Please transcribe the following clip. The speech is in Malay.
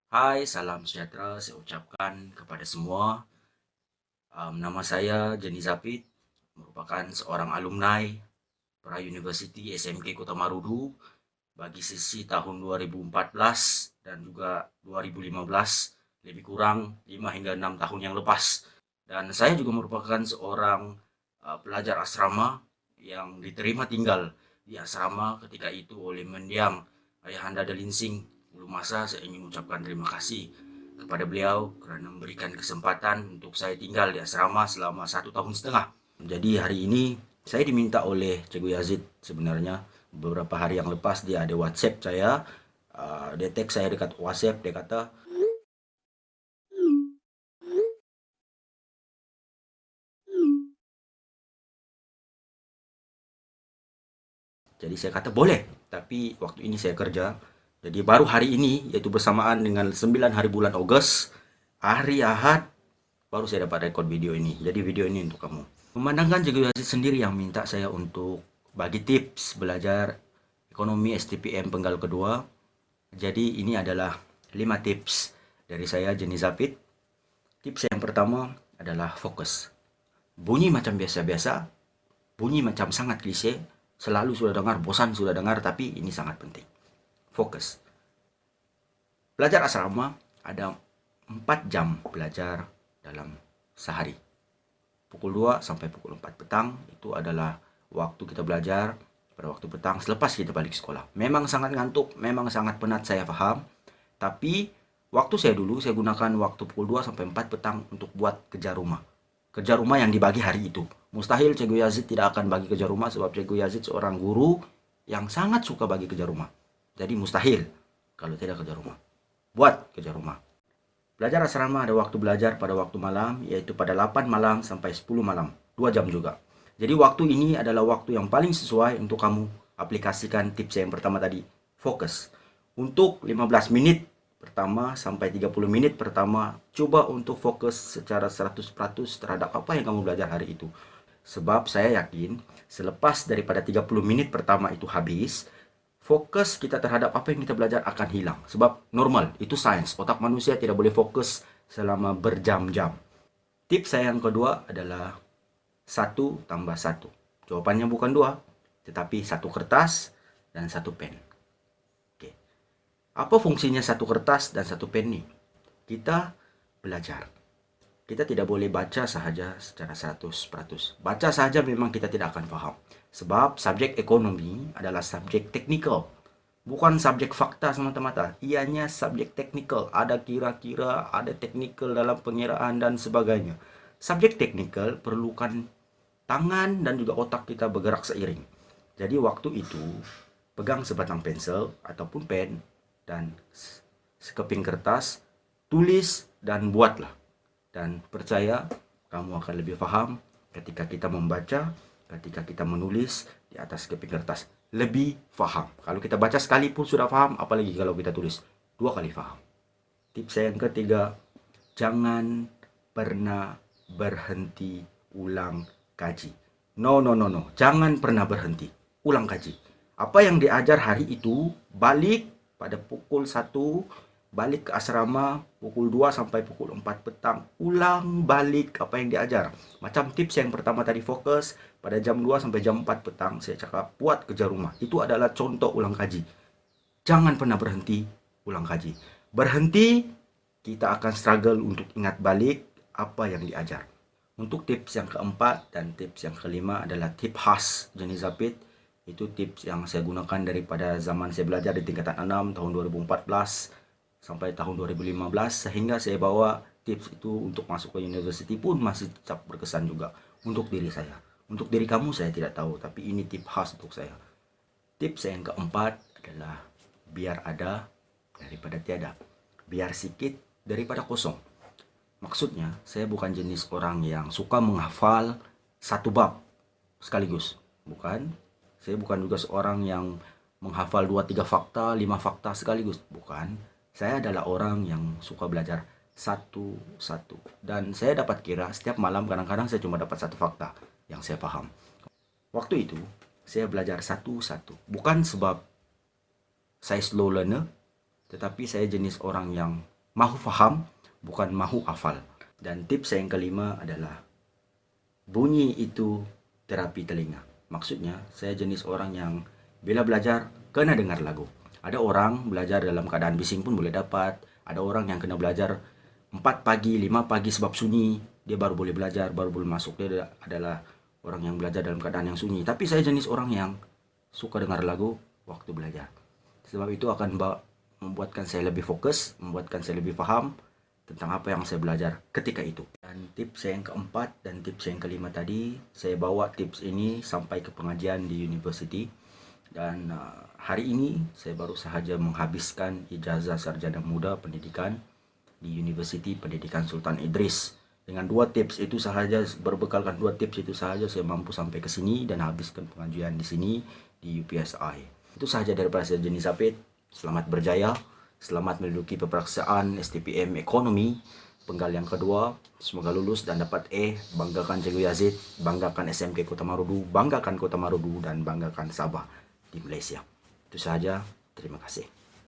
Hai, salam sejahtera saya ucapkan kepada semua. Nama saya Jenny Zapit, merupakan seorang alumni Pra University SMK Kota Marudu bagi sesi tahun 2014 dan juga 2015, lebih kurang 5 hingga 6 tahun yang lepas. Dan saya juga merupakan seorang pelajar asrama yang diterima tinggal di asrama ketika itu oleh mendiang Ayahanda Dalinsing. Belum masa saya ingin mengucapkan terima kasih kepada beliau karena memberikan kesempatan untuk saya tinggal di asrama selama 1 tahun setengah. Jadi hari ini saya diminta oleh Cikgu Yazid sebenarnya beberapa hari yang lepas dia ada WhatsApp saya, dia tag saya dekat WhatsApp, dia kata, jadi saya kata boleh, tapi waktu ini saya kerja. Jadi baru hari ini, yaitu bersamaan dengan 9 hari bulan Ogos, hari Ahad, baru saya dapat rekod video ini. Jadi video ini untuk kamu. Memandangkan Cikgu Yazid sendiri yang minta saya untuk bagi tips belajar ekonomi STPM penggal kedua. Jadi ini adalah 5 tips dari saya, Jenny Zapit. Tips yang pertama adalah fokus. Bunyi macam biasa-biasa, bunyi macam sangat klise, selalu sudah dengar, bosan sudah dengar, tapi ini sangat penting. Fokus. Belajar asrama ada 4 jam belajar dalam sehari. Pukul 2 sampai pukul 4 petang itu adalah waktu kita belajar pada waktu petang selepas kita balik sekolah. Memang sangat ngantuk, memang sangat penat, saya paham. Tapi waktu saya dulu saya gunakan waktu pukul 2 sampai 4 petang untuk buat kerja rumah. Kerja rumah yang dibagi hari itu. Mustahil Cikgu Yazid tidak akan bagi kerja rumah sebab Cikgu Yazid seorang guru yang sangat suka bagi kerja rumah. Jadi mustahil kalau tidak kerja rumah. Buat kerja rumah. Belajar asrama ada waktu belajar pada waktu malam, yaitu pada 8 malam sampai 10 malam. 2 jam juga. Jadi waktu ini adalah waktu yang paling sesuai untuk kamu aplikasikan tips yang pertama tadi. Fokus. Untuk 15 menit pertama sampai 30 menit pertama, coba untuk fokus secara 100% terhadap apa yang kamu belajar hari itu. Sebab saya yakin selepas daripada 30 menit pertama itu habis, fokus kita terhadap apa yang kita belajar akan hilang. Sebab normal, itu sains. Otak manusia tidak boleh fokus selama berjam-jam. Tips saya yang kedua adalah 1 tambah 1. Jawabannya bukan 2, tetapi 1 kertas dan 1 pen. Oke. Apa fungsinya 1 kertas dan 1 pen nih? Kita belajar. Kita tidak boleh baca sahaja secara 100%. Baca sahaja memang kita tidak akan paham. Sebab subjek ekonomi adalah subjek teknikal. Bukan subjek fakta semata-mata. Ianya subjek teknikal. Ada kira-kira, ada teknikal dalam pengiraan dan sebagainya. Subjek teknikal perlukan tangan dan juga otak kita bergerak seiring. Jadi waktu itu, pegang sebatang pensel ataupun pen dan sekeping kertas, tulis dan buatlah. Dan percaya kamu akan lebih paham ketika kita membaca, ketika kita menulis di atas keping kertas. Lebih paham. Kalau kita baca sekali pun sudah paham, apalagi kalau kita tulis 2 kali paham. Tips saya yang ketiga, jangan pernah berhenti ulang kaji. No, no, no, no. Jangan pernah berhenti. Ulang kaji. Apa yang diajar hari itu, balik pada pukul 1, balik ke asrama pukul 2 sampai pukul 4 petang. Ulang balik apa yang diajar. Macam tips yang pertama tadi, fokus pada jam 2 sampai jam 4 petang. Saya cakap buat kerja rumah. Itu adalah contoh ulang kaji. Jangan pernah berhenti ulang kaji. Berhenti, kita akan struggle untuk ingat balik apa yang diajar. Untuk tips yang keempat dan tips yang kelima adalah tips khas Jenny Zapit. Itu tips yang saya gunakan daripada zaman saya belajar di tingkatan 6 tahun 2014 sampai tahun 2015, sehingga saya bawa tips itu untuk masuk ke university pun masih tetap berkesan juga untuk diri saya. Untuk diri kamu saya tidak tahu, tapi ini tips khas untuk saya. Tips yang keempat adalah biar ada daripada tiada. Biar sikit daripada kosong. Maksudnya, saya bukan jenis orang yang suka menghafal satu bab sekaligus. Bukan. Saya bukan juga seorang yang menghafal 2-3 fakta, 5 fakta sekaligus. Bukan. Saya adalah orang yang suka belajar satu-satu. Dan saya dapat kira setiap malam kadang-kadang saya cuma dapat 1 fakta yang saya paham. Waktu itu, saya belajar satu-satu. Bukan sebab saya slow learner, tetapi saya jenis orang yang Mahu faham, bukan mahu hafal. Dan tips yang kelima adalah bunyi itu terapi telinga. Maksudnya, saya jenis orang yang bila belajar, kena dengar lagu. Ada orang belajar dalam keadaan bising pun boleh dapat. Ada orang yang kena belajar 4 pagi, 5 pagi sebab sunyi. Dia baru boleh belajar, baru boleh masuk. Dia adalah orang yang belajar dalam keadaan yang sunyi. Tapi saya jenis orang yang suka dengar lagu waktu belajar. Sebab itu akan membuatkan saya lebih fokus, membuatkan saya lebih paham tentang apa yang saya belajar ketika itu. Dan tips yang keempat dan tips yang kelima tadi, saya bawa tips ini sampai ke pengajian di university. Dan hari ini saya baru sahaja menghabiskan ijazah sarjana muda pendidikan di Universiti Pendidikan Sultan Idris. Dengan dua tips itu sahaja, berbekalkan dua tips itu sahaja, saya mampu sampai ke sini dan habiskan pengajian di sini di UPSI. Itu sahaja daripada saya, Jenny Sapit. Selamat berjaya. Selamat menduduki peperiksaan STPM Ekonomi penggal yang kedua. Semoga lulus dan dapat E. Banggakan Cikgu Yazid, banggakan SMK Kota Marudu, banggakan Kota Marudu, dan banggakan Sabah di Malaysia. Itu sahaja. Terima kasih.